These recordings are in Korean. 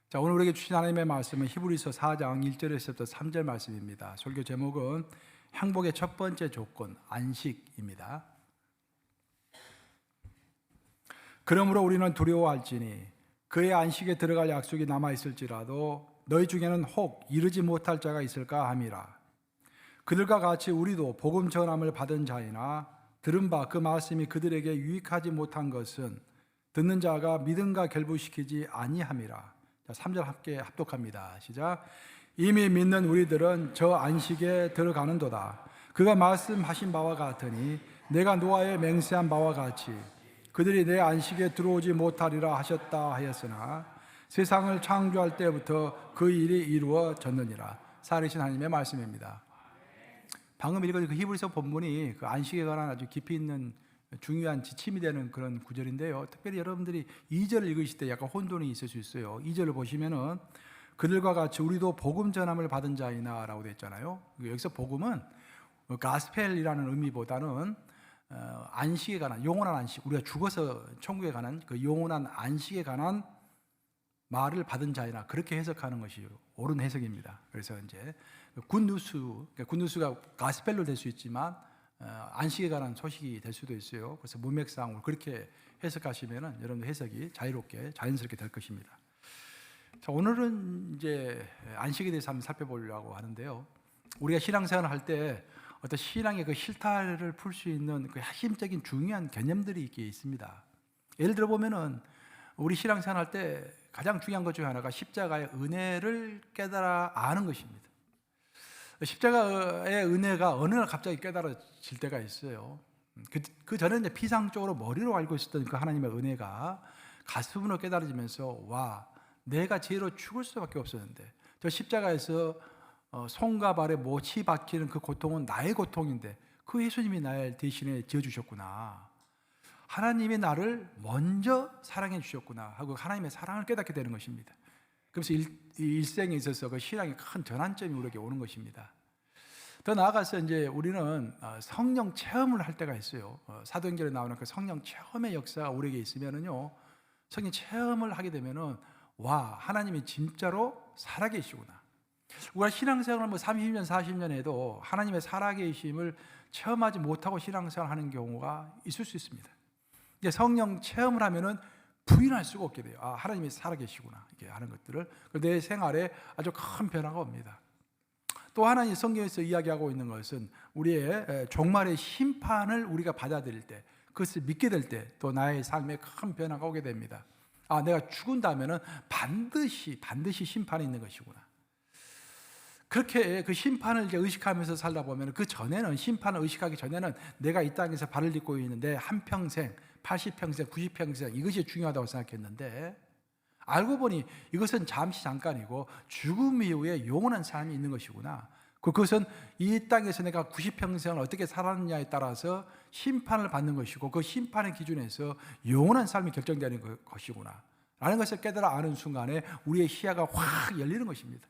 자, 오늘 우리에게 주신 하나님의 말씀은 히브리서 4장 1절에서부터 3절 말씀입니다. 설교 제목은 행복의 첫 번째 조건, 안식입니다. 그러므로 우리는 두려워할지니 그의 안식에 들어갈 약속이 남아있을지라도 너희 중에는 혹 이르지 못할 자가 있을까 함이라. 그들과 같이 우리도 복음 전함을 받은 자이나 들은 바 그 말씀이 그들에게 유익하지 못한 것은 듣는 자가 믿음과 결부시키지 아니함이라. 자, 3절 함께 합독합니다. 시작. 이미 믿는 우리들은 저 안식에 들어가는도다. 그가 말씀하신 바와 같으니 내가 노아에 맹세한 바와 같이 그들이 내 안식에 들어오지 못하리라 하셨다 하였으나 세상을 창조할 때부터 그 일이 이루어졌느니라. 살아계신 하나님의 말씀입니다. 방금 읽은 그 히브리서 본문이 그 안식에 관한 아주 깊이 있는 중요한 지침이 되는 그런 구절인데요. 특별히 여러분들이 2절을 읽으실 때 약간 혼돈이 있을 수 있어요. 2절을 보시면은 그들과 같이 우리도 복음 전함을 받은 자이나 라고 되어 있잖아요. 여기서 복음은 가스펠이라는 의미보다는 안식에 관한, 영원한 안식, 우리가 죽어서 천국에 관한 그 영원한 안식에 관한 말을 받은 자이나, 그렇게 해석하는 것이 옳은 해석입니다. 그래서 이제 굿뉴스가 가스펠로 될 수 있지만 안식에 관한 소식이 될 수도 있어요. 그래서 문맥상 그렇게 해석하시면은 여러분들 해석이 자유롭게 자연스럽게 될 것입니다. 자, 오늘은 이제 안식에 대해서 한번 살펴보려고 하는데요. 우리가 신앙생활을 할 때 어떤 신앙의 그 실타래를 풀 수 있는 그 핵심적인 중요한 개념들이 있습니다. 예를 들어 보면은 우리 신앙생활 할 때 가장 중요한 것 중에 하나가 십자가의 은혜를 깨달아 아는 것입니다. 십자가의 은혜가 어느 날 갑자기 깨달아질 때가 있어요. 그 전에 이제 피상적으로 머리로 알고 있었던 그 하나님의 은혜가 가슴으로 깨달아지면서, 와, 내가 죄로 죽을 수밖에 없었는데 저 십자가에서 손과 발에 못이 박히는 그 고통은 나의 고통인데 그 예수님이 나를 대신에 지어주셨구나. 하나님이 나를 먼저 사랑해 주셨구나 하고 하나님의 사랑을 깨닫게 되는 것입니다. 그래서 일생에 있어서 그 신앙의 큰 전환점이 우리에게 오는 것입니다. 더 나아가서 이제 우리는 성령 체험을 할 때가 있어요. 사도행전에 나오는 그 성령 체험의 역사가 우리에게 있으면은요, 성령 체험을 하게 되면은, 와, 하나님이 진짜로 살아계시구나. 우리가 신앙생활을 30년, 40년 해도 하나님의 살아계심을 체험하지 못하고 신앙생활을 하는 경우가 있을 수 있습니다. 이제 성령 체험을 하면은 부인할 수가 없게 돼요. 아, 하나님이 살아계시구나, 이렇게 하는 것들을. 내 생활에 아주 큰 변화가 옵니다. 또 하나님 성경에서 이야기하고 있는 것은 우리의 종말의 심판을 우리가 받아들일 때, 그것을 믿게 될 때 또 나의 삶에 큰 변화가 오게 됩니다. 아, 내가 죽은다면은 반드시 심판이 있는 것이구나. 그렇게 그 심판을 이제 의식하면서 살다 보면, 그 전에는, 심판을 의식하기 전에는 내가 이 땅에서 발을 딛고 있는데 한평생, 80평생, 90평생 이것이 중요하다고 생각했는데, 알고 보니 이것은 잠시 잠깐이고 죽음 이후에 영원한 삶이 있는 것이구나. 그것은 이 땅에서 내가 90평생을 어떻게 살았느냐에 따라서 심판을 받는 것이고, 그 심판의 기준에서 영원한 삶이 결정되는 것이구나 라는 것을 깨달아 아는 순간에 우리의 시야가 확 열리는 것입니다.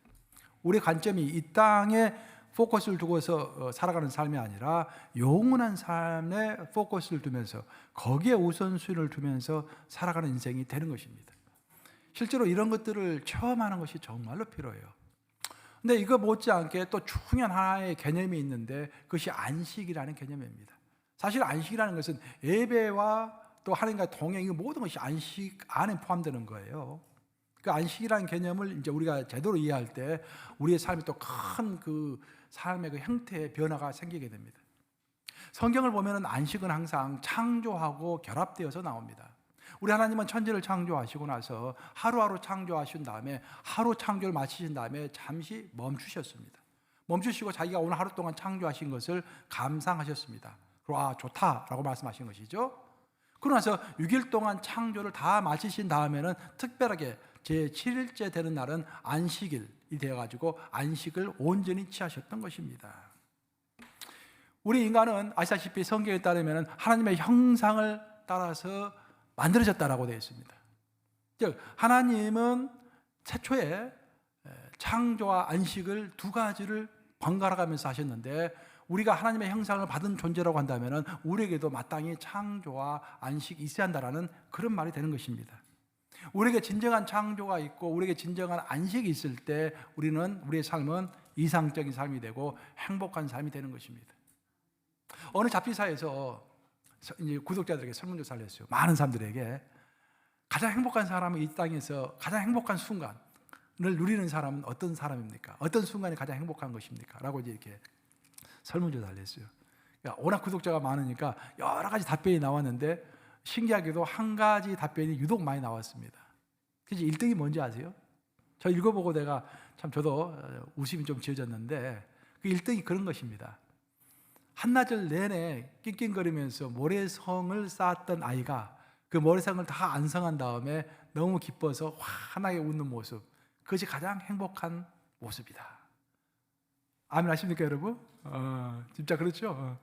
우리의 관점이 이 땅에 포커스를 두고서 살아가는 삶이 아니라 영원한 삶에 포커스를 두면서 거기에 우선순위를 두면서 살아가는 인생이 되는 것입니다. 실제로 이런 것들을 체험하는 것이 정말로 필요해요. 근데 이거 못지않게 또 중요한 하나의 개념이 있는데, 그것이 안식이라는 개념입니다. 사실 안식이라는 것은 예배와 또 하나님과 동행, 이 모든 것이 안식 안에 포함되는 거예요. 그 안식이라는 개념을 이제 우리가 제대로 이해할 때 우리의 삶이 또 큰 그 삶의 그 형태의 변화가 생기게 됩니다. 성경을 보면은 안식은 항상 창조하고 결합되어서 나옵니다. 우리 하나님은 천지를 창조하시고 나서 하루하루 창조하신 다음에, 하루 창조를 마치신 다음에 잠시 멈추셨습니다. 멈추시고 자기가 오늘 하루 동안 창조하신 것을 감상하셨습니다. 그리고 아, 좋다라고 말씀하신 것이죠. 그러고 나서 6일 동안 창조를 다 마치신 다음에는 특별하게 제7일째 되는 날은 안식일이 되어가지고 안식을 온전히 취하셨던 것입니다. 우리 인간은 아시다시피 성경에 따르면 하나님의 형상을 따라서 만들어졌다라고 되어 있습니다. 즉, 하나님은 최초에 창조와 안식을 두 가지를 번갈아 가면서 하셨는데, 우리가 하나님의 형상을 받은 존재라고 한다면 우리에게도 마땅히 창조와 안식이 있어야 한다는 그런 말이 되는 것입니다. 우리에게 진정한 창조가 있고 우리에게 진정한 안식이 있을 때 우리의 삶은 이상적인 삶이 되고 행복한 삶이 되는 것입니다. 어느 잡지사에서 이제 구독자들에게 설문조사를 했어요. 많은 사람들에게 가장 행복한 사람은 이 땅에서 가장 행복한 순간을 누리는 사람은 어떤 사람입니까? 어떤 순간이 가장 행복한 것입니까? 라고 이제 이렇게 설문조사를 했어요. 그러니까 워낙 구독자가 많으니까 여러 가지 답변이 나왔는데 신기하게도 한 가지 답변이 유독 많이 나왔습니다. 그래서 1등이 뭔지 아세요? 저 읽어보고 내가 참 저도 웃음이 좀 지어졌는데 그 1등이 그런 것입니다. 한나절 내내 낑낑거리면서 모래성을 쌓았던 아이가 그 모래성을 다 안성한 다음에 너무 기뻐서 환하게 웃는 모습, 그것이 가장 행복한 모습이다. 아멘 하십니까 여러분? 진짜 그렇죠?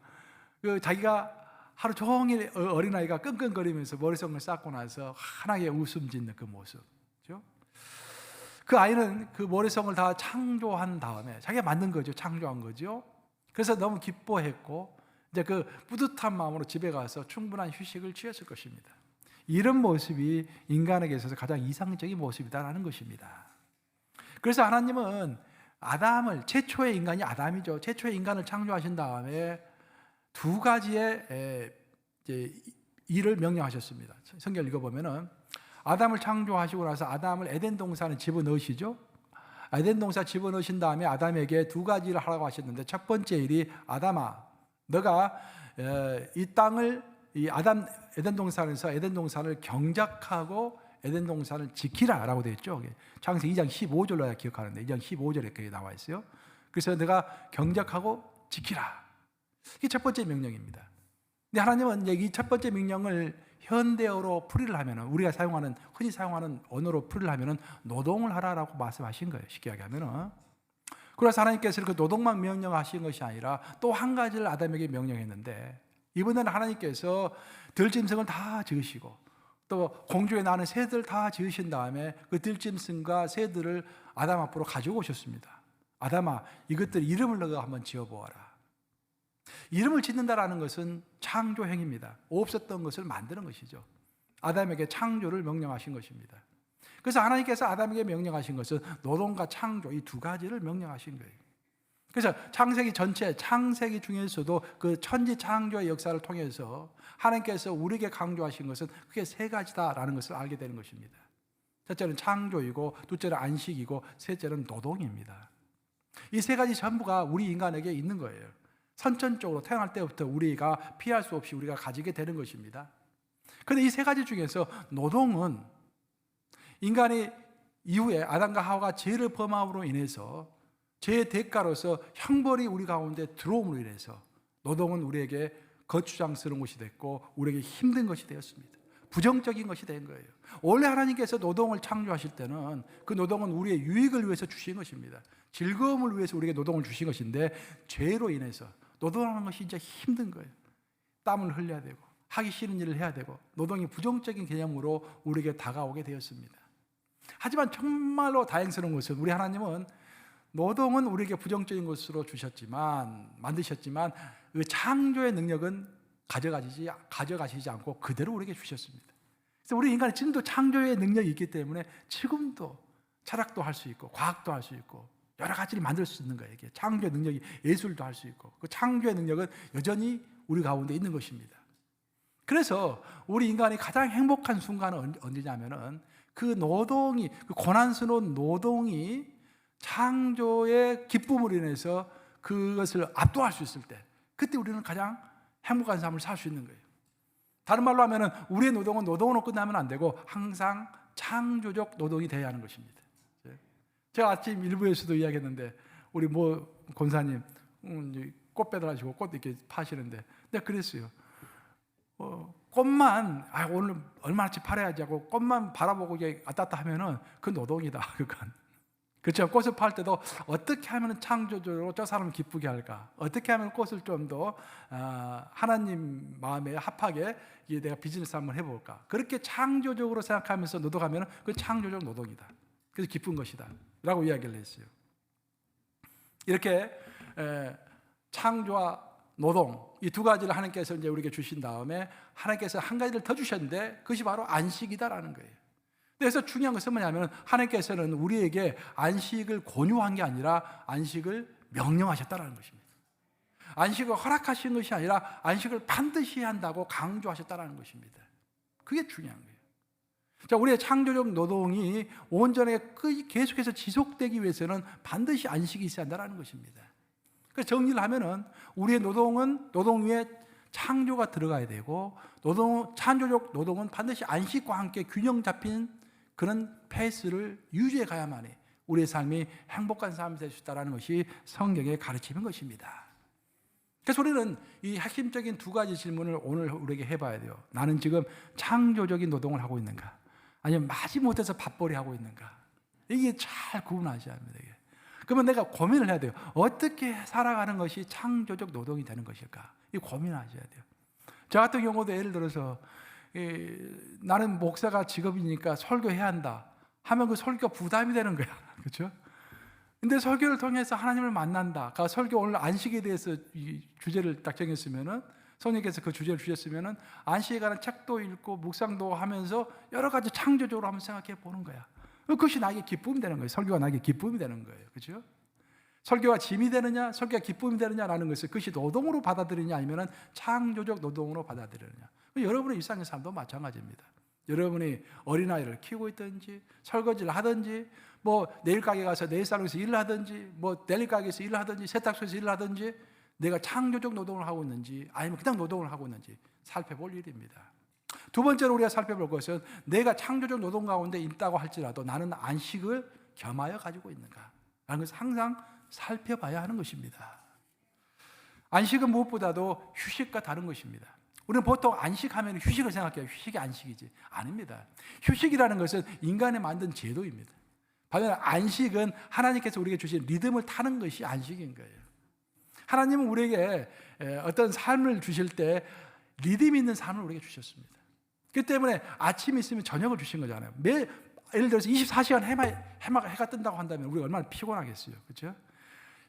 그 자기가 하루 종일 어린아이가 끙끙거리면서 머리속을 쌓고 나서 환하게 웃음 짓는 그 모습, 그렇죠? 그 아이는 그 머리속을 다 창조한 다음에 자기가 만든 거죠. 창조한 거죠. 그래서 너무 기뻐했고 이제 그 뿌듯한 마음으로 집에 가서 충분한 휴식을 취했을 것입니다. 이런 모습이 인간에게 있어서 가장 이상적인 모습이다라는 것입니다. 그래서 하나님은 아담을, 최초의 인간이 아담이죠. 최초의 인간을 창조하신 다음에 두 가지의 이제 일을 명령하셨습니다. 성경 읽어보면은 아담을 창조하시고 나서 아담을 에덴 동산에 집어넣으시죠. 에덴 동산 집어넣으신 다음에 아담에게 두 가지 일을 하라고 하셨는데 첫 번째 일이 아담아, 너가 이 땅을 에덴 동산을 경작하고 에덴 동산을 지키라라고 되어 있죠. 창세기 2장 15절로 기억하는데 2장 15절에 그게 나와 있어요. 그래서 내가 경작하고 지키라. 이게 첫 번째 명령입니다. 근데 하나님은 이 첫 번째 명령을 현대어로 풀이를 하면은 우리가 흔히 사용하는 언어로 풀이를 하면은 노동을 하라라고 말씀하신 거예요. 쉽게 얘기하면은. 그래서 하나님께서 그 노동만 명령하신 것이 아니라 또 한 가지를 아담에게 명령했는데 이번에는 하나님께서 들짐승을 다 지으시고 또 공중에 나는 새들 다 지으신 다음에 그 들짐승과 새들을 아담 앞으로 가지고 오셨습니다. 아담아, 이것들 이름을 너가 한번 지어보아라. 이름을 짓는다라는 것은 창조 행위입니다. 없었던 것을 만드는 것이죠. 아담에게 창조를 명령하신 것입니다. 그래서 하나님께서 아담에게 명령하신 것은 노동과 창조 이 두 가지를 명령하신 거예요. 그래서 창세기 전체, 창세기 중에서도 그 천지 창조의 역사를 통해서 하나님께서 우리에게 강조하신 것은 그게 세 가지다라는 것을 알게 되는 것입니다. 첫째는 창조이고, 둘째는 안식이고, 셋째는 노동입니다. 이 세 가지 전부가 우리 인간에게 있는 거예요. 선천적으로 태어날 때부터 우리가 피할 수 없이 우리가 가지게 되는 것입니다. 그런데 이 세 가지 중에서 노동은 인간이 이후에 아담과 하와가 죄를 범함으로 인해서 죄의 대가로서 형벌이 우리 가운데 들어옴으로 인해서 노동은 우리에게 거추장스러운 것이 됐고 우리에게 힘든 것이 되었습니다. 부정적인 것이 된 거예요. 원래 하나님께서 노동을 창조하실 때는 그 노동은 우리의 유익을 위해서 주신 것입니다. 즐거움을 위해서 우리에게 노동을 주신 것인데 죄로 인해서 노동하는 것이 진짜 힘든 거예요. 땀을 흘려야 되고 하기 싫은 일을 해야 되고 노동이 부정적인 개념으로 우리에게 다가오게 되었습니다. 하지만 정말로 다행스러운 것은 우리 하나님은 노동은 우리에게 부정적인 것으로 만드셨지만 그 창조의 능력은 가져가시지 않고 그대로 우리에게 주셨습니다. 그래서 우리 인간이 지금도 창조의 능력이 있기 때문에 지금도 철학도 할 수 있고 과학도 할 수 있고 여러 가지를 만들 수 있는 거예요. 이게 창조의 능력이 예술도 할 수 있고 그 창조의 능력은 여전히 우리 가운데 있는 것입니다. 그래서 우리 인간이 가장 행복한 순간은 언제냐면은 그 고난스러운 노동이 창조의 기쁨으로 인해서 그것을 압도할 수 있을 때 그때 우리는 가장 행복한 삶을 살 수 있는 거예요. 다른 말로 하면은 우리의 노동은 노동으로 끝나면 안 되고 항상 창조적 노동이 돼야 하는 것입니다. 제가 아침 일부에서도 이야기했는데 우리 권사님 꽃 배달하시고 꽃 이렇게 파시는데 내가 그랬어요. 꽃만 오늘 얼마나치 팔아야지 하고 꽃만 바라보고 왔다 갔다 하면은 그 노동이다. 그건. 그렇죠. 꽃을 팔 때도 어떻게 하면 창조적으로 저 사람을 기쁘게 할까? 어떻게 하면 꽃을 좀 더 하나님 마음에 합하게 내가 비즈니스 한번 해볼까? 그렇게 창조적으로 생각하면서 노동하면 그 창조적 노동이다. 그래서 기쁜 것이다. 라고 이야기를 했어요. 이렇게 창조와 노동 이 두 가지를 하나님께서 이제 우리에게 주신 다음에 하나님께서 한 가지를 더 주셨는데 그것이 바로 안식이다라는 거예요. 그래서 중요한 것은 뭐냐면 하나님께서는 우리에게 안식을 권유한 게 아니라 안식을 명령하셨다는 것입니다. 안식을 허락하신 것이 아니라 안식을 반드시 한다고 강조하셨다는 것입니다. 그게 중요한 거예요. 자, 우리의 창조적 노동이 온전하게 계속해서 지속되기 위해서는 반드시 안식이 있어야 한다는 것입니다. 그래서 정리를 하면은 우리의 노동은 노동 위에 창조가 들어가야 되고 창조적 노동은 반드시 안식과 함께 균형 잡힌 그런 페이스를 유지해 가야만이 우리의 삶이 행복한 삶이 될 수 있다는 것이 성경의 가르침인 것입니다. 그래서 우리는 이 핵심적인 두 가지 질문을 오늘 우리에게 해봐야 돼요. 나는 지금 창조적인 노동을 하고 있는가? 아니면 마지못해서 밥벌이 하고 있는가? 이게 잘 구분하셔야 합니다. 이게. 그러면 내가 고민을 해야 돼요. 어떻게 살아가는 것이 창조적 노동이 되는 것일까? 이 고민하셔야 돼요. 저 같은 경우도 예를 들어서 나는 목사가 직업이니까 설교해야 한다 하면 그 설교 부담이 되는 거야. 그렇죠? 근데 설교를 통해서 하나님을 만난다. 그 설교 오늘 안식에 대해서 이 주제를 딱 정했으면은 성령께서 그 주제를 주셨으면은 안식에 관한 책도 읽고 묵상도 하면서 여러 가지 창조적으로 한번 생각해 보는 거야. 그것이 나에게 기쁨이 되는 거예요. 설교가 나에게 기쁨이 되는 거예요. 그렇죠? 설교가 짐이 되느냐, 설교가 기쁨이 되느냐라는 것을 그것이 노동으로 받아들이냐 아니면은 창조적 노동으로 받아들이느냐. 여러분의 일상의 삶도 마찬가지입니다. 여러분이 어린아이를 키우고 있든지 설거지를 하든지 뭐 네일 가게 가서 네일 살롱에서 일을 하든지 뭐 델리 가게에서 일을 하든지 세탁소에서 일을 하든지 내가 창조적 노동을 하고 있는지 아니면 그냥 노동을 하고 있는지 살펴볼 일입니다. 두 번째로 우리가 살펴볼 것은 내가 창조적 노동 가운데 있다고 할지라도 나는 안식을 겸하여 가지고 있는가 라는 것을 항상 살펴봐야 하는 것입니다. 안식은 무엇보다도 휴식과 다른 것입니다. 우리는 보통 안식하면 휴식을 생각해요. 휴식이 안식이지. 아닙니다. 휴식이라는 것은 인간이 만든 제도입니다. 반면에 안식은 하나님께서 우리에게 주신 리듬을 타는 것이 안식인 거예요. 하나님은 우리에게 어떤 삶을 주실 때 리듬 있는 삶을 우리에게 주셨습니다. 그렇기 때문에 아침이 있으면 저녁을 주신 거잖아요. 예를 들어서 24시간 해가 뜬다고 한다면 우리가 얼마나 피곤하겠어요. 그렇죠?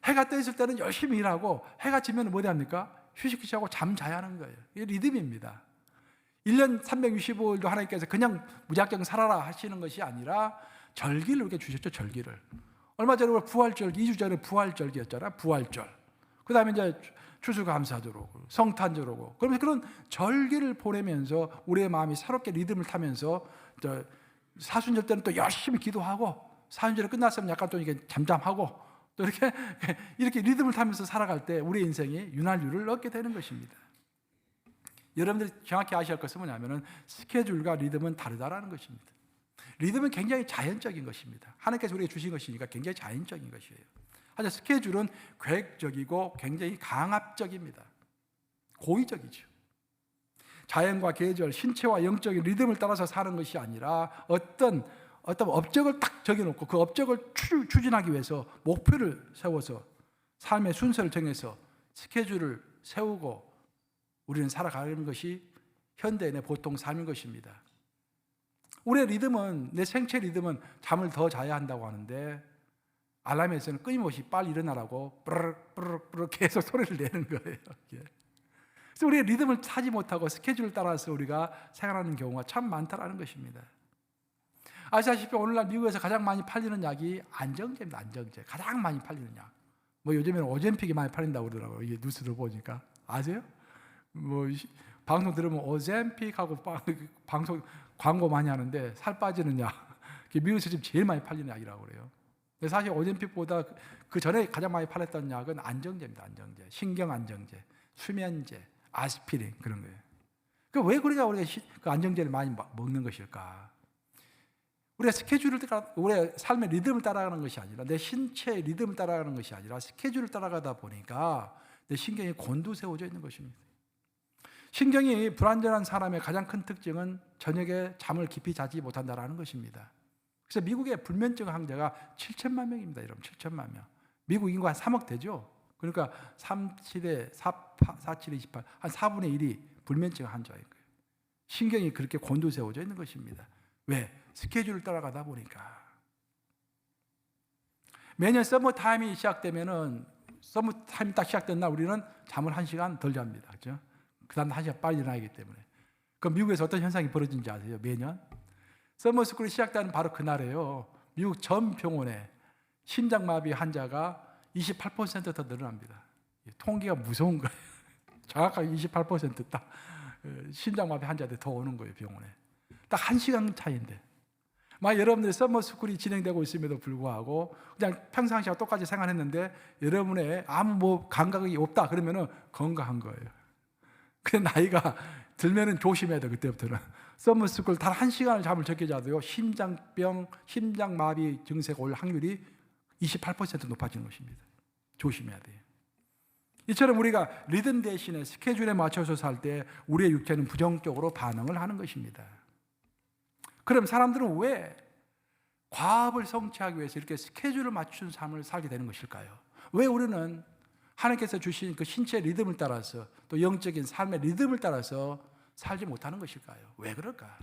해가 떠 있을 때는 열심히 일하고 해가 지면 뭐 합니까? 휴식 취하고 잠 자야 하는 거예요. 이게 리듬입니다. 1년 365일도 하나님께서 그냥 무작정 살아라 하시는 것이 아니라 절기를 이렇게 주셨죠. 절기를. 얼마 전에 부활절, 2주 전에 부활절기였잖아요. 부활절. 그 다음에 이제 추수감사절 오고 성탄절 오고 그러면서 그런 절기를 보내면서 우리의 마음이 새롭게 리듬을 타면서 사순절 때는 또 열심히 기도하고 사순절이 끝났으면 약간 또 이게 잠잠하고 또 이렇게 리듬을 타면서 살아갈 때 우리 인생이 윤활유를 얻게 되는 것입니다. 여러분들이 정확히 아셔야 할 것은 뭐냐면은 스케줄과 리듬은 다르다라는 것입니다. 리듬은 굉장히 자연적인 것입니다. 하나님께서 우리에게 주신 것이니까 굉장히 자연적인 것이에요. 하지만 스케줄은 계획적이고 굉장히 강압적입니다. 고의적이죠. 자연과 계절, 신체와 영적인 리듬을 따라서 사는 것이 아니라 어떤 업적을 딱 정해놓고 그 업적을 추진하기 위해서 목표를 세워서 삶의 순서를 정해서 스케줄을 세우고 우리는 살아가는 것이 현대인의 보통 삶인 것입니다. 우리의 리듬은, 내 생체 리듬은 잠을 더 자야 한다고 하는데 알람에서는 끊임없이 빨리 일어나라고 뿌르륵 계속 소리를 내는 거예요. 그래서 우리의 리듬을 타지 못하고 스케줄을 따라서 우리가 생활하는 경우가 참 많다라는 것입니다. 아시다시피 오늘날 미국에서 가장 많이 팔리는 약이 안정제입니다. 안정제. 가장 많이 팔리는 약. 뭐 요즘에는 오젬픽이 많이 팔린다고 그러더라고요. 이게 뉴스를 보니까. 아세요? 뭐 방송 들으면 오젬픽하고 방송 광고 많이 하는데 살 빠지는 약. 미국에서 지금 제일 많이 팔리는 약이라고 그래요. 근데 사실 오젬픽보다 그 전에 가장 많이 팔렸던 약은 안정제입니다. 안정제. 신경 안정제, 수면제, 아스피린 그런 거예요. 그러니까 왜 우리가 그 안정제를 많이 먹는 것일까? 우리가 스케줄을 따라, 우리의 삶의 리듬을 따라가는 것이 아니라 내 신체의 리듬을 따라가는 것이 아니라 스케줄을 따라가다 보니까 내 신경이 곤두세워져 있는 것입니다. 신경이 불안정한 사람의 가장 큰 특징은 저녁에 잠을 깊이 자지 못한다는 것입니다. 그래서 미국의 불면증 환자가 7천만 명입니다. 여러분 7천만 명. 미국 인구 한 3억 되죠. 그러니까 37에 47에 28, 한 4분의 1이 불면증 환자인 거예요. 신경이 그렇게 곤두세워져 있는 것입니다. 왜? 스케줄을 따라가다 보니까. 매년 서머타임이 시작되면은 서머타임이 딱 시작된 날 우리는 잠을 1시간 덜 잡니다. 그렇죠? 그 다음 1시간 빨리 일어나기 때문에. 그럼 미국에서 어떤 현상이 벌어진지 아세요? 매년 서머스쿨이 시작되는 바로 그날에요. 미국 전 병원에 심장마비 환자가 28% 더 늘어납니다. 통계가 무서운 거예요. 정확하게 28%딱 심장마비 환자들이 더 오는 거예요, 병원에. 딱 1시간 차이인데. 만약 여러분들이 서머스쿨이 진행되고 있음에도 불구하고 그냥 평상시와 똑같이 생활했는데 여러분의 아무 감각이 없다 그러면은 건강한 거예요. 근데 나이가 들면은 조심해야 돼. 그때부터는 서머스쿨 단 1시간을 잠을 적게 자도요 심장병, 심장마비 증세가 올 확률이 28% 높아지는 것입니다. 조심해야 돼요. 이처럼 우리가 리듬 대신에 스케줄에 맞춰서 살 때 우리의 육체는 부정적으로 반응을 하는 것입니다. 그럼 사람들은 왜 과업을 성취하기 위해서 이렇게 스케줄을 맞춘 삶을 살게 되는 것일까요? 왜 우리는 하나님께서 주신 그 신체의 리듬을 따라서 또 영적인 삶의 리듬을 따라서 살지 못하는 것일까요? 왜 그럴까?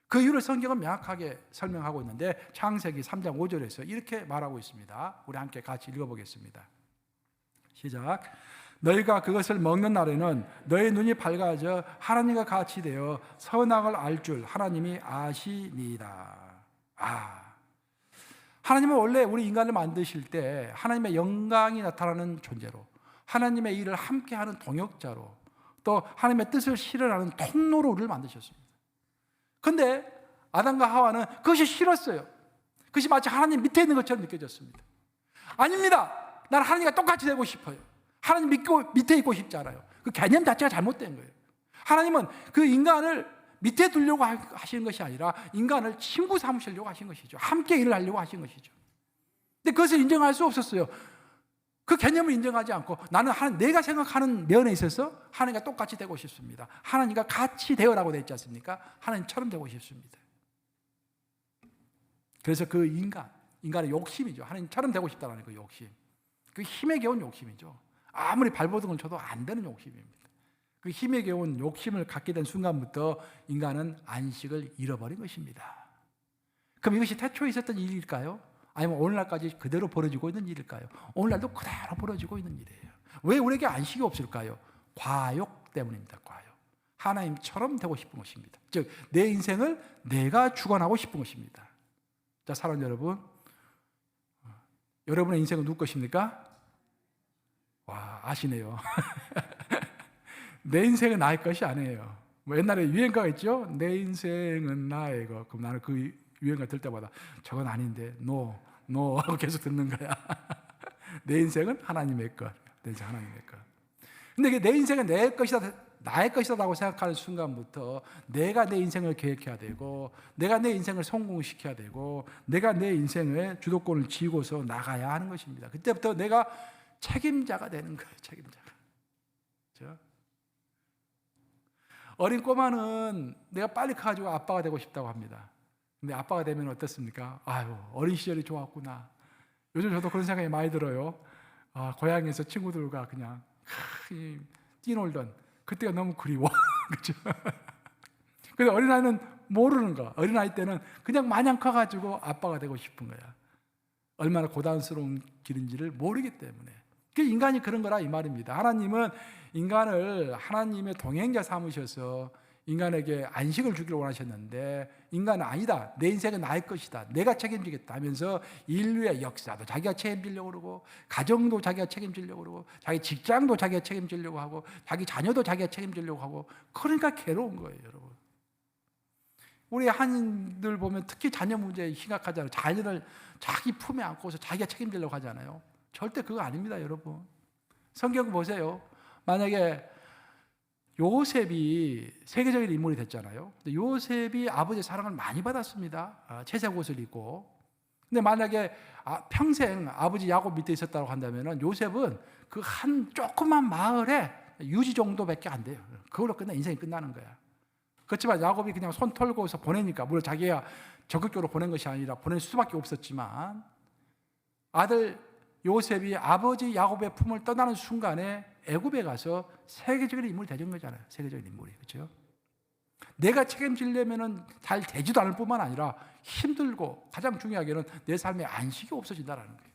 그 이유를 성경은 명확하게 설명하고 있는데 창세기 3장 5절에서 이렇게 말하고 있습니다. 우리 함께 같이 읽어보겠습니다. 시작. 너희가 그것을 먹는 날에는 너희 눈이 밝아져 하나님과 같이 되어 선악을 알 줄 하나님이 아시니이다. 하나님은 원래 우리 인간을 만드실 때 하나님의 영광이 나타나는 존재로, 하나님의 일을 함께하는 동역자로, 또 하나님의 뜻을 실현하는 통로로 우리를 만드셨습니다. 그런데 아담과 하와는 그것이 싫었어요. 그것이 마치 하나님 밑에 있는 것처럼 느껴졌습니다. 아닙니다. 나는 하나님과 똑같이 되고 싶어요. 하나님 밑에 있고 싶지 않아요. 그 개념 자체가 잘못된 거예요. 하나님은 그 인간을 밑에 두려고 하시는 것이 아니라 인간을 친구 삼으시려고 하신 것이죠. 함께 일을 하려고 하신 것이죠. 근데 그것을 인정할 수 없었어요. 그 개념을 인정하지 않고 나는 내가 생각하는 면에 있어서 하나님과 똑같이 되고 싶습니다. 하나님과 같이 되어라고 되어 있지 않습니까? 하나님처럼 되고 싶습니다. 그래서 그 인간의 욕심이죠. 하나님처럼 되고 싶다는 그 욕심. 그 힘에 겨운 욕심이죠. 아무리 발버둥을 쳐도 안 되는 욕심입니다. 그 힘에 겨운 욕심을 갖게 된 순간부터 인간은 안식을 잃어버린 것입니다. 그럼 이것이 태초에 있었던 일일까요? 아니면 오늘날까지 그대로 벌어지고 있는 일일까요? 오늘날도 그대로 벌어지고 있는 일이에요. 왜 우리에게 안식이 없을까요? 과욕 때문입니다. 과욕. 하나님처럼 되고 싶은 것입니다. 즉 내 인생을 내가 주관하고 싶은 것입니다. 자, 사랑하는 여러분, 여러분의 인생은 누구 것입니까? 와, 아시네요. 내 인생은 나의 것이 아니에요. 뭐 옛날에 유행가가 있죠? 내 인생은 나의 것. 그럼 나는 그 유행가 들 때마다 저건 아닌데, no 하고 계속 듣는 거야. 내 인생은 하나님의 것. 내 인생 하나님의 것. 근데 내 인생은 내 것이다, 나의 것이다라고 생각하는 순간부터 내가 내 인생을 계획해야 되고, 내가 내 인생을 성공시켜야 되고, 내가 내 인생의 주도권을 쥐고서 나가야 하는 것입니다. 그때부터 내가 책임자가 되는 거예요. 책임자가. 그렇죠? 어린 꼬마는 내가 빨리 커가지고 아빠가 되고 싶다고 합니다. 근데 아빠가 되면 어떻습니까? 아유, 어린 시절이 좋았구나. 요즘 저도 그런 생각이 많이 들어요. 고향에서 친구들과 그냥 뛰놀던 그때가 너무 그리워. 그렇죠? 근데 어린아이는 모르는 거야. 어린아이 때는 그냥 마냥 커가지고 아빠가 되고 싶은 거야. 얼마나 고단스러운 길인지를 모르기 때문에. 인간이 그런 거라 이 말입니다. 하나님은 인간을 하나님의 동행자 삼으셔서 인간에게 안식을 주기를 원하셨는데 인간은 아니다. 내 인생은 나의 것이다. 내가 책임지겠다 하면서 인류의 역사도 자기가 책임지려고 그러고, 가정도 자기가 책임지려고 그러고, 자기 직장도 자기가 책임지려고 하고, 자기 자녀도 자기가 책임지려고 하고, 그러니까 괴로운 거예요, 여러분. 우리 한인들 보면 특히 자녀 문제 심각하잖아요. 자녀를 자기 품에 안고서 자기가 책임지려고 하잖아요. 절대 그거 아닙니다, 여러분. 성경 보세요. 만약에 요셉이 세계적인 인물이 됐잖아요. 근데 요셉이 아버지의 사랑을 많이 받았습니다. 채색 옷을 입고. 근데 만약에 평생 아버지 야곱 밑에 있었다고 한다면 요셉은 그 한 조그만 마을에 유지 정도밖에 안 돼요. 그걸로 인생이 끝나는 거야. 그렇지만 야곱이 그냥 손 털고서 보내니까, 물론 자기가 적극적으로 보낸 것이 아니라 보낼 수밖에 없었지만, 아들 요셉이 아버지 야곱의 품을 떠나는 순간에 애굽에 가서 세계적인 인물이 되는 거잖아요. 세계적인 인물이. 그렇죠? 내가 책임지려면은 잘 되지도 않을 뿐만 아니라 힘들고, 가장 중요하게는 내 삶에 안식이 없어진다라는 거예요.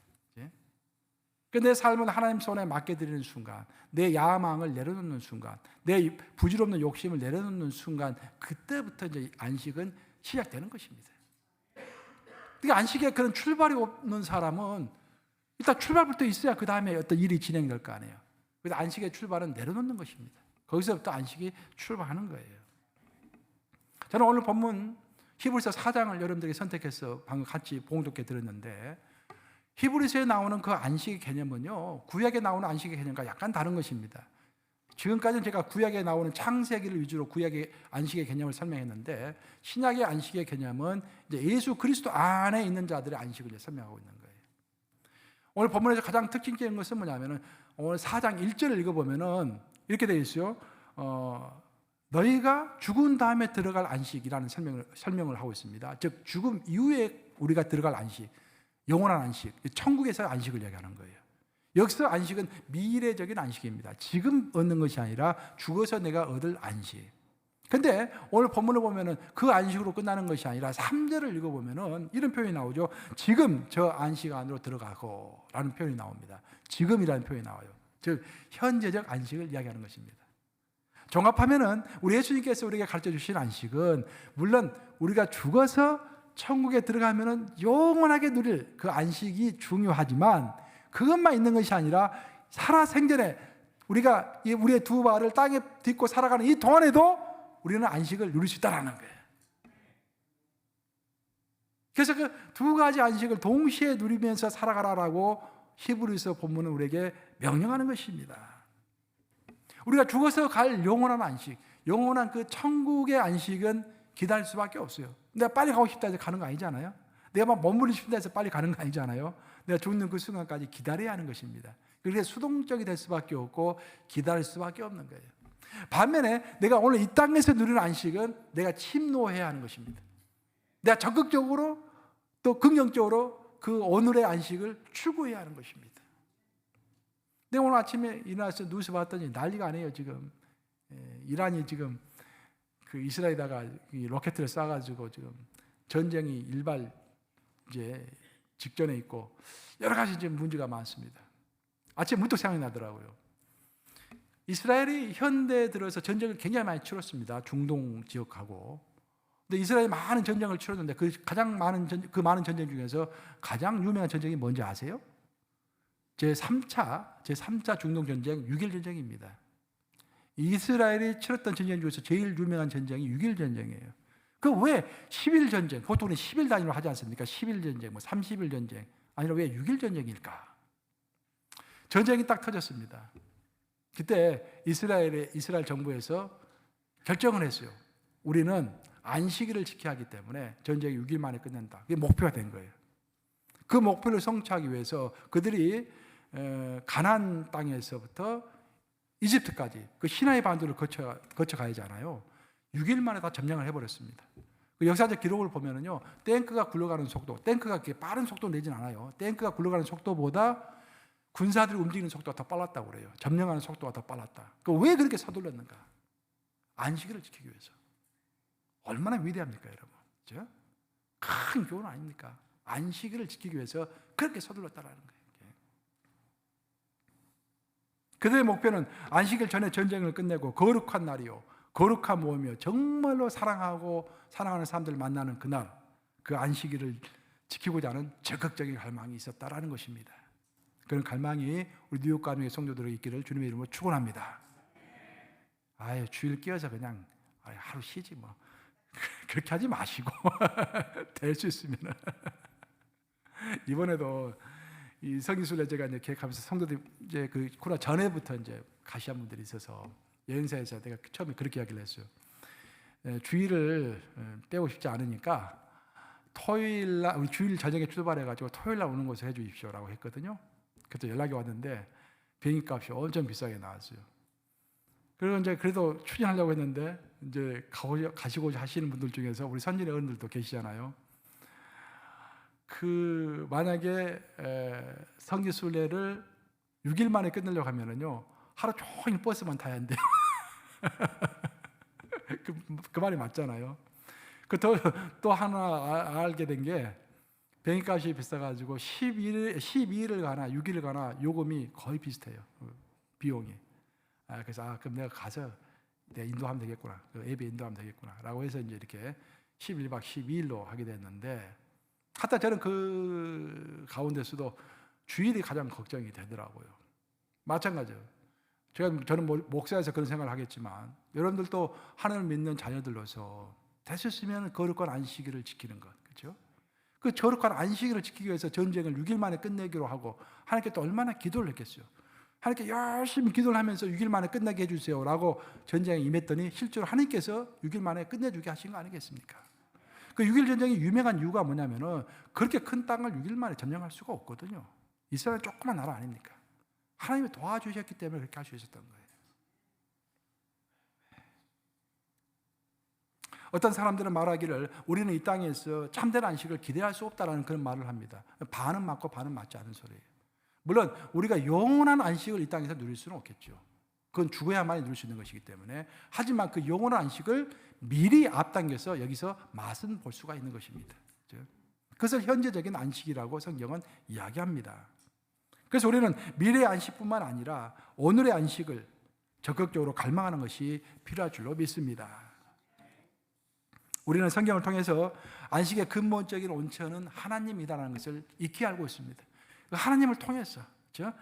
내 삶을 하나님 손에 맡겨드리는 순간, 내 야망을 내려놓는 순간, 내 부질없는 욕심을 내려놓는 순간, 그때부터 이제 안식은 시작되는 것입니다. 그러니까 안식에 그런 출발이 없는 사람은 일단 출발부터 있어야 그 다음에 어떤 일이 진행될 거 아니에요. 그래서 안식의 출발은 내려놓는 것입니다. 거기서부터 안식이 출발하는 거예요. 저는 오늘 본문 히브리서 4장을 여러분들에게 선택해서 방금 같이 봉독해 드렸는데, 히브리서에 나오는 그 안식의 개념은요, 구약에 나오는 안식의 개념과 약간 다른 것입니다. 지금까지는 제가 구약에 나오는 창세기를 위주로 구약의 안식의 개념을 설명했는데, 신약의 안식의 개념은 이제 예수 그리스도 안에 있는 자들의 안식을 설명하고 있는 거예요. 오늘 본문에서 가장 특징적인 것은 뭐냐면은, 오늘 4장 1절을 읽어보면은 이렇게 되어 있어요. 너희가 죽은 다음에 들어갈 안식이라는 설명을 하고 있습니다. 즉 죽음 이후에 우리가 들어갈 안식, 영원한 안식, 천국에서 안식을 얘기하는 거예요. 여기서 안식은 미래적인 안식입니다. 지금 얻는 것이 아니라 죽어서 내가 얻을 안식. 근데 오늘 본문을 보면은 그 안식으로 끝나는 것이 아니라 3절을 읽어보면은 이런 표현이 나오죠. 지금 저 안식 안으로 들어가고 라는 표현이 나옵니다. 지금이라는 표현이 나와요. 즉 현재적 안식을 이야기하는 것입니다. 종합하면은 우리 예수님께서 우리에게 가르쳐 주신 안식은, 물론 우리가 죽어서 천국에 들어가면은 영원하게 누릴 그 안식이 중요하지만, 그것만 있는 것이 아니라 살아생전에 우리가 우리의 두 발을 땅에 딛고 살아가는 이 동안에도 우리는 안식을 누릴 수 있다는 거예요. 그래서 그 두 가지 안식을 동시에 누리면서 살아가라라고 히브리서 본문은 우리에게 명령하는 것입니다. 우리가 죽어서 갈 영원한 안식, 영원한 그 천국의 안식은 기다릴 수밖에 없어요. 내가 빨리 가고 싶다 해서 가는 거 아니잖아요. 내가 막 머무르고 싶다 해서 빨리 가는 거 아니잖아요. 내가 죽는 그 순간까지 기다려야 하는 것입니다. 그래서 수동적이 될 수밖에 없고 기다릴 수밖에 없는 거예요. 반면에 내가 오늘 이 땅에서 누리는 안식은 내가 침노해야 하는 것입니다. 내가 적극적으로 또 긍정적으로 그 오늘의 안식을 추구해야 하는 것입니다. 내가 오늘 아침에 일어나서 뉴스 봤더니 난리가 아니에요. 지금 이란이 지금 그 이스라엘에다가 로켓을 쏴가지고 지금 전쟁이 일발 이제 직전에 있고 여러 가지 지금 문제가 많습니다. 아침에 문득 생각이 나더라고요. 이스라엘이 현대에 들어서 전쟁을 굉장히 많이 치렀습니다. 중동 지역하고. 근데 이스라엘이 많은 전쟁을 치렀는데 그 많은 전쟁 중에서 가장 유명한 전쟁이 뭔지 아세요? 제3차 중동전쟁 6.1 전쟁입니다. 이스라엘이 치렀던 전쟁 중에서 제일 유명한 전쟁이 6.1 전쟁이에요. 그 왜 10일 전쟁, 보통은 10일 단위로 하지 않습니까? 10일 전쟁, 30일 전쟁, 아니라 왜 6.1 전쟁일까? 전쟁이 딱 터졌습니다. 그때 이스라엘 정부에서 결정을 했어요. 우리는 안식일을 지켜야 하기 때문에 전쟁이 6일 만에 끝낸다. 그게 목표가 된 거예요. 그 목표를 성취하기 위해서 그들이 가나안 땅에서부터 이집트까지 그 시나이 반도를 거쳐 가야잖아요. 6일 만에 다 점령을 해버렸습니다. 그 역사적 기록을 보면은요, 탱크가 굴러가는 속도, 탱크가 그렇게 빠른 속도 내진 않아요. 탱크가 굴러가는 속도보다 군사들이 움직이는 속도가 더 빨랐다고 그래요. 점령하는 속도가 더 빨랐다. 왜 그렇게 서둘렀는가? 안식일을 지키기 위해서. 얼마나 위대합니까, 여러분? 그렇죠? 큰 교훈 아닙니까? 안식일을 지키기 위해서 그렇게 서둘렀다라는 거예요. 그들의 목표는 안식일 전에 전쟁을 끝내고 거룩한 날이요, 거룩한 모험이요, 정말로 사랑하는 사람들을 만나는 그날, 그 안식일을 지키고자 하는 적극적인 갈망이 있었다라는 것입니다. 그런 갈망이 우리 뉴욕 가정의 성도들에게 있기를 주님의 이름으로 축원합니다. 아예 주일 끼어서 그냥 하루 쉬지 뭐 그렇게 하지 마시고 될 수 있으면 이번에도 이 성기순례 제가 이제 계획하면서 성도들 이제 그 코로나 전에부터 이제 가시한 분들이 있어서 여행사에서 내가 처음에 그렇게 이야기를 했어요. 주일을 떼고 싶지 않으니까 토요일 날 우리 주일 저녁에 출발해가지고 토요일 날 오는 곳을 해주십시오라고 했거든요. 그때 연락이 왔는데 비행기 값이 엄청 비싸게 나왔어요. 그리고 이제 그래도 추진하려고 했는데 이제 가시고자 하시는 분들 중에서 우리 선진의 어른들도 계시잖아요. 그 만약에 성지순례를 6일 만에 끝내려고 하면은요 하루 종일 버스만 타야 한대요. 그 말이 맞잖아요. 또 하나 알게 된 게 비행기값이 비싸가지고 12일을 가나 6일을 가나 요금이 거의 비슷해요. 비용이. 그래서 그럼 내가 가서 내가 인도하면 되겠구나. 앱에 인도하면 되겠구나. 라고 해서 이제 이렇게 11박 12일로 하게 됐는데 하여튼 저는 그 가운데서도 주일이 가장 걱정이 되더라고요. 마찬가지예요. 저는 목사에서 그런 생각을 하겠지만 여러분들도 하나님을 믿는 자녀들로서 되셨으면 거룩한 안식일을 지키는 것, 그렇죠? 그 거룩한 안식일을 지키기 위해서 전쟁을 6일 만에 끝내기로 하고 하나님께 또 얼마나 기도를 했겠어요. 하나님께 열심히 기도를 하면서 6일 만에 끝나게 해주세요 라고 전쟁에 임했더니 실제로 하나님께서 6일 만에 끝내주게 하신 거 아니겠습니까? 그 6일 전쟁이 유명한 이유가 뭐냐면은 그렇게 큰 땅을 6일 만에 점령할 수가 없거든요. 이스라엘 조그만 나라 아닙니까? 하나님이 도와주셨기 때문에 그렇게 할 수 있었던 거예요. 어떤 사람들은 말하기를 우리는 이 땅에서 참된 안식을 기대할 수 없다라는 그런 말을 합니다. 반은 맞고 반은 맞지 않은 소리예요. 물론 우리가 영원한 안식을 이 땅에서 누릴 수는 없겠죠. 그건 죽어야만 누릴 수 있는 것이기 때문에. 하지만 그 영원한 안식을 미리 앞당겨서 여기서 맛은 볼 수가 있는 것입니다. 그것을 현재적인 안식이라고 성경은 이야기합니다. 그래서 우리는 미래의 안식뿐만 아니라 오늘의 안식을 적극적으로 갈망하는 것이 필요할 줄로 믿습니다. 우리는 성경을 통해서 안식의 근본적인 온천은 하나님이라는 것을 익히 알고 있습니다. 하나님을 통해서, 그렇죠?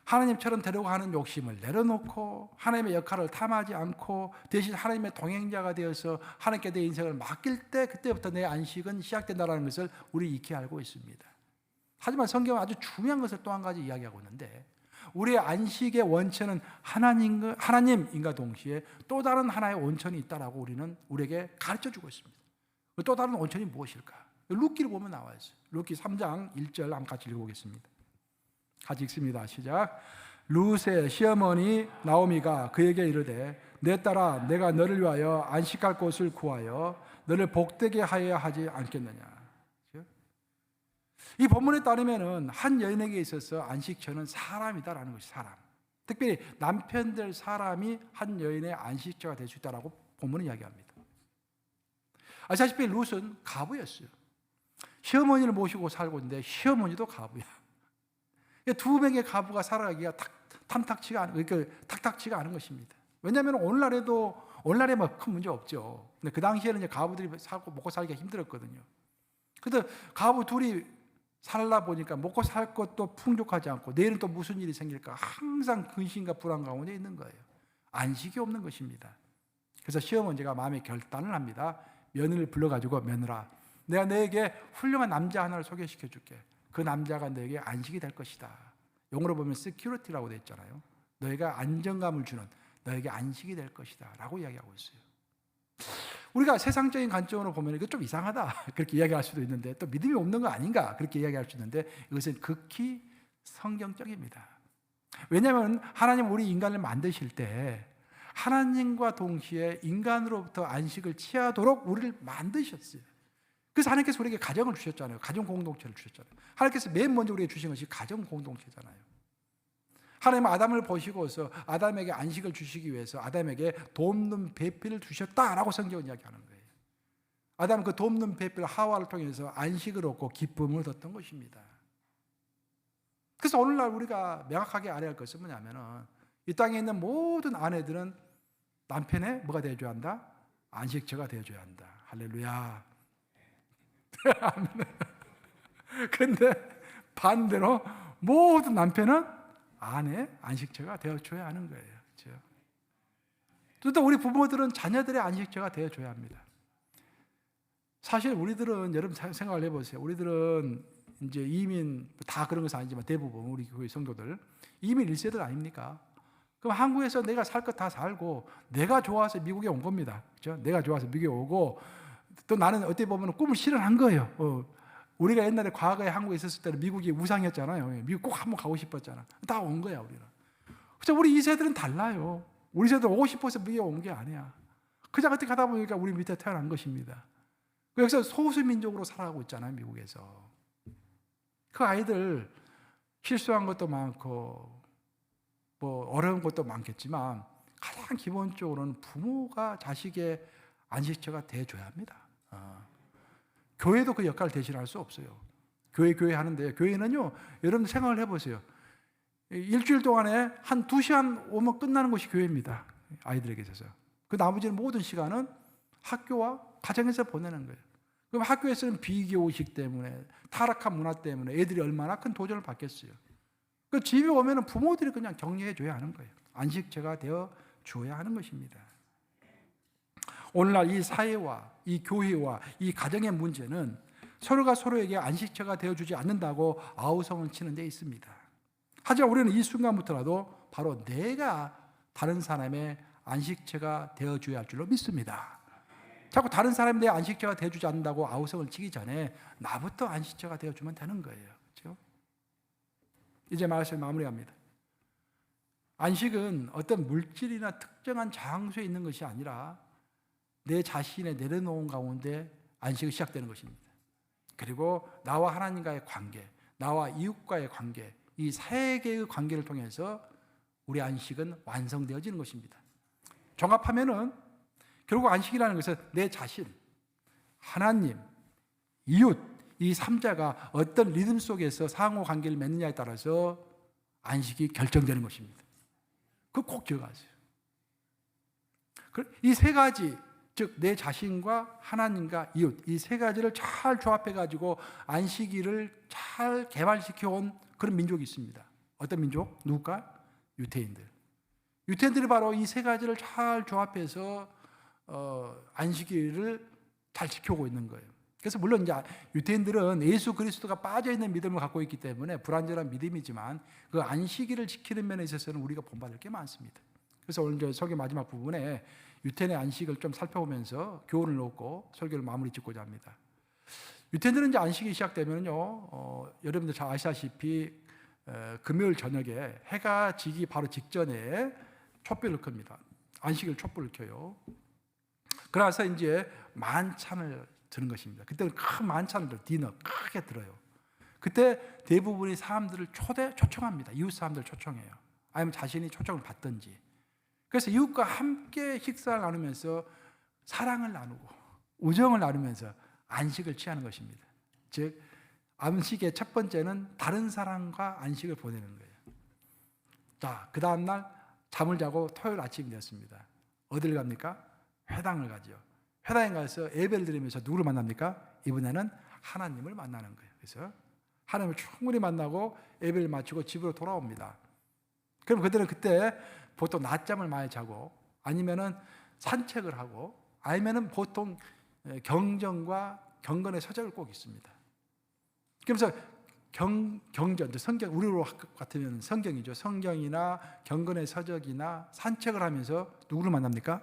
하나님처럼 되려고 하는 욕심을 내려놓고 하나님의 역할을 탐하지 않고 대신 하나님의 동행자가 되어서 하나님께 내 인생을 맡길 때 그때부터 내 안식은 시작된다는 것을 우리 익히 알고 있습니다. 하지만 성경은 아주 중요한 것을 또 한 가지 이야기하고 있는데 우리의 안식의 원천은 하나님인가 동시에 또 다른 하나의 원천이 있다라고 우리에게 가르쳐주고 있습니다. 또 다른 원천이 무엇일까? 룻기를 보면 나와 있어요. 룻기 3장 1절 한번 같이 읽어보겠습니다. 같이 읽습니다. 시작. 룻의 시어머니 나오미가 그에게 이르되 내 딸아 내가 너를 위하여 안식할 곳을 구하여 너를 복되게 하여야 하지 않겠느냐. 이 본문에 따르면은 한 여인에게 있어서 안식처는 사람이다라는 것이 사람. 특별히 남편 될 사람이 한 여인의 안식처가 될 수 있다라고 본문은 이야기합니다. 아시다시피 룻은 가부였어요. 시어머니를 모시고 살고 있는데 시어머니도 가부야. 두 명의 가부가 살아가기가 탁탁치가 않은 것입니다. 왜냐하면 오늘날에 뭐 큰 문제 없죠. 근데 그 당시에는 이제 가부들이 먹고 살기가 힘들었거든요. 그래서 가부 둘이 살다 보니까 먹고 살 것도 풍족하지 않고 내일은 또 무슨 일이 생길까 항상 근심과 불안 가운데 있는 거예요. 안식이 없는 것입니다. 그래서 시어머니가 마음의 결단을 합니다. 며느리를 불러가지고 며느라 내가 너에게 훌륭한 남자 하나를 소개시켜 줄게. 그 남자가 너에게 안식이 될 것이다. 영어로 보면 security라고 되어 있잖아요. 너희가 안정감을 주는 너에게 안식이 될 것이다 라고 이야기하고 있어요. 우리가 세상적인 관점으로 보면 이거 좀 이상하다 그렇게 이야기할 수도 있는데 또 믿음이 없는 거 아닌가 그렇게 이야기할 수 있는데 이것은 극히 성경적입니다. 왜냐하면 하나님 우리 인간을 만드실 때 하나님과 동시에 인간으로부터 안식을 취하도록 우리를 만드셨어요. 그래서 하나님께서 우리에게 가정을 주셨잖아요. 가정 공동체를 주셨잖아요. 하나님께서 맨 먼저 우리에게 주신 것이 가정 공동체잖아요. 하나님은 아담을 보시고서 아담에게 안식을 주시기 위해서 아담에게 돕는 배필을 주셨다라고 성경은 이야기하는 거예요. 아담은 그 돕는 배필 하와를 통해서 안식을 얻고 기쁨을 얻었던 것입니다. 그래서 오늘날 우리가 명확하게 알아야 할 것은 뭐냐면은 이 땅에 있는 모든 아내들은 남편의 뭐가 되어줘야 한다? 안식처가 되어줘야 한다. 할렐루야. 그런데 반대로 모든 남편은 아내 안식처가 되어줘야 하는 거예요. 그렇죠? 또 우리 부모들은 자녀들의 안식처가 되어줘야 합니다. 사실 우리들은 여러분 생각을 해보세요. 우리들은 이제 이민 다 그런 것은 아니지만 대부분 우리 교회 성도들 이민 1세들 아닙니까? 그럼 한국에서 내가 살 것 다 살고 내가 좋아서 미국에 온 겁니다. 그렇죠? 내가 좋아서 미국에 오고 또 나는 어떻게 보면 꿈을 실현한 거예요. 우리가 옛날에 과거에 한국에 있었을 때는 미국이 우상이었잖아요. 미국 꼭 한번 가고 싶었잖아. 다 온 거야 우리는. 그래서 우리 2세들은 달라요. 우리 세들 오고 싶어서 미국에 온 게 아니야. 그냥 어떻게 하다 보니까 우리 밑에 태어난 것입니다. 여기서 소수민족으로 살아가고 있잖아요. 미국에서. 그 아이들 실수한 것도 많고 뭐 어려운 것도 많겠지만 가장 기본적으로는 부모가 자식의 안식처가 돼줘야 합니다. 교회도 그 역할을 대신할 수 없어요. 교회 하는데 교회는요, 여러분 생각을 해보세요. 일주일 동안에 한 2시간 오면 끝나는 것이 교회입니다. 아이들에게 있어서. 그 나머지는 모든 시간은 학교와 가정에서 보내는 거예요. 그럼 학교에서는 비교의식 때문에, 타락한 문화 때문에 애들이 얼마나 큰 도전을 받겠어요. 그 집에 오면은 부모들이 그냥 격려해 줘야 하는 거예요. 안식처가 되어 주어야 하는 것입니다. 오늘날 이 사회와 이 교회와 이 가정의 문제는 서로가 서로에게 안식처가 되어주지 않는다고 아우성을 치는 데 있습니다. 하지만 우리는 이 순간부터라도 바로 내가 다른 사람의 안식처가 되어줘야 할 줄로 믿습니다. 자꾸 다른 사람이 내 안식처가 되어주지 않는다고 아우성을 치기 전에 나부터 안식처가 되어주면 되는 거예요. 그렇죠? 이제 말씀을 마무리합니다. 안식은 어떤 물질이나 특정한 장소에 있는 것이 아니라 내 자신의 내려놓은 가운데 안식이 시작되는 것입니다. 그리고 나와 하나님과의 관계, 나와 이웃과의 관계, 이 사회계의 관계를 통해서 우리 안식은 완성되어지는 것입니다. 종합하면은 결국 안식이라는 것은 내 자신, 하나님, 이웃, 이 3자가 어떤 리듬 속에서 상호 관계를 맺느냐에 따라서 안식이 결정되는 것입니다. 그거 꼭 기억하세요. 이 세 가지, 즉 내 자신과 하나님과 이웃, 이 세 가지를 잘 조합해가지고 안식일을 잘 개발시켜온 그런 민족이 있습니다. 어떤 민족? 누굴까? 유태인들. 유태인들이 바로 이 세 가지를 잘 조합해서 안식일을 잘 지켜오고 있는 거예요. 그래서 물론 이제 유태인들은 예수 그리스도가 빠져 있는 믿음을 갖고 있기 때문에 불완전한 믿음이지만 그 안식일을 지키는 면에 있어서는 우리가 본받을 게 많습니다. 그래서 오늘 저 설교 마지막 부분에 유태인의 안식을 좀 살펴보면서 교훈을 놓고 설교를 마무리 짓고자 합니다. 유태인들은 이제 안식이 시작되면요, 여러분들 잘 아시다시피 금요일 저녁에 해가 지기 바로 직전에 촛불을 켭니다. 안식일 촛불을 켜요. 그래서 이제 만찬을 드는 것입니다. 그때는 큰 만찬을 디너 크게 들어요. 그때 대부분의 사람들을 초청합니다. 이웃 사람들을 초청해요. 아니면 자신이 초청을 받든지. 그래서 이웃과 함께 식사를 나누면서 사랑을 나누고 우정을 나누면서 안식을 취하는 것입니다. 즉 안식의 첫 번째는 다른 사람과 안식을 보내는 거예요. 자, 그 다음 날 잠을 자고 토요일 아침이 되었습니다. 어디를 갑니까? 회당을 가죠. 회당에 가서 예배를 드리면서 누구를 만납니까? 이번에는 하나님을 만나는 거예요. 그래서 하나님을 충분히 만나고 예배를 마치고 집으로 돌아옵니다. 그럼 그들은 그때 보통 낮잠을 많이 자고 아니면은 산책을 하고 아니면은 보통 경전과 경건의 서적을 꼭 읽습니다. 그래서 경전, 성경, 우리로 같으면 성경이죠. 성경이나 경건의 서적이나 산책을 하면서 누구를 만납니까?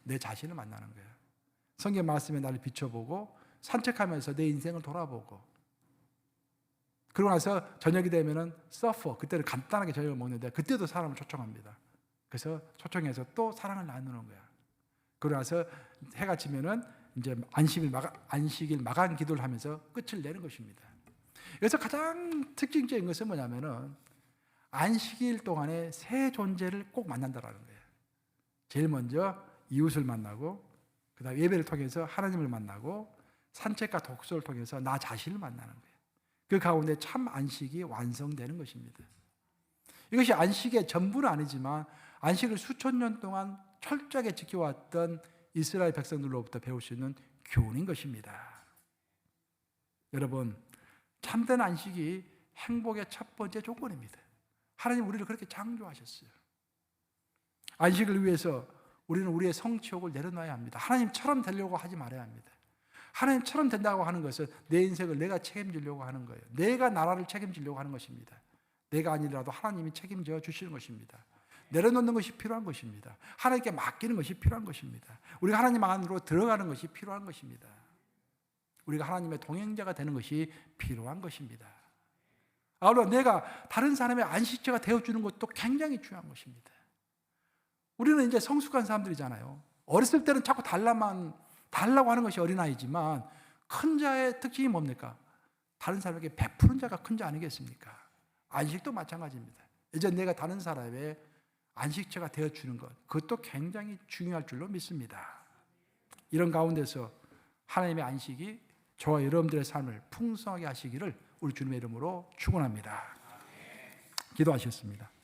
내 자신을 만나는 거예요. 성경 말씀에 나를 비춰보고 산책하면서 내 인생을 돌아보고 그러고 나서 저녁이 되면은 서퍼, 그때는 간단하게 저녁을 먹는데 그때도 사람을 초청합니다. 그래서 초청해서 또 사랑을 나누는 거야. 그러고 나서 해가 지면은 이제 안식일 마감 기도를 하면서 끝을 내는 것입니다. 여기서 가장 특징적인 것은 뭐냐면은 안식일 동안에 세 존재를 꼭 만난다라는 거예요. 제일 먼저 이웃을 만나고 그다음 예배를 통해서 하나님을 만나고 산책과 독서를 통해서 나 자신을 만나는 거예요. 그 가운데 참 안식이 완성되는 것입니다. 이것이 안식의 전부는 아니지만 안식을 수천 년 동안 철저하게 지켜왔던 이스라엘 백성들로부터 배울 수 있는 교훈인 것입니다. 여러분, 참된 안식이 행복의 첫 번째 조건입니다. 하나님 우리를 그렇게 창조하셨어요. 안식을 위해서 우리는 우리의 성취욕을 내려놔야 합니다. 하나님처럼 되려고 하지 말아야 합니다. 하나님처럼 된다고 하는 것은 내 인생을 내가 책임지려고 하는 거예요. 내가 나라를 책임지려고 하는 것입니다. 내가 아니더라도 하나님이 책임져 주시는 것입니다. 내려놓는 것이 필요한 것입니다. 하나님께 맡기는 것이 필요한 것입니다. 우리가 하나님 안으로 들어가는 것이 필요한 것입니다. 우리가 하나님의 동행자가 되는 것이 필요한 것입니다. 아울러 내가 다른 사람의 안식처가 되어주는 것도 굉장히 중요한 것입니다. 우리는 이제 성숙한 사람들이잖아요. 어렸을 때는 자꾸 달라고 하는 것이 어린아이지만 큰 자의 특징이 뭡니까? 다른 사람에게 베푸는 자가 큰 자 아니겠습니까? 안식도 마찬가지입니다. 이제 내가 다른 사람의 안식처가 되어주는 것, 그것도 굉장히 중요할 줄로 믿습니다. 이런 가운데서 하나님의 안식이 저와 여러분들의 삶을 풍성하게 하시기를 우리 주님의 이름으로 축원합니다. 기도하셨습니다.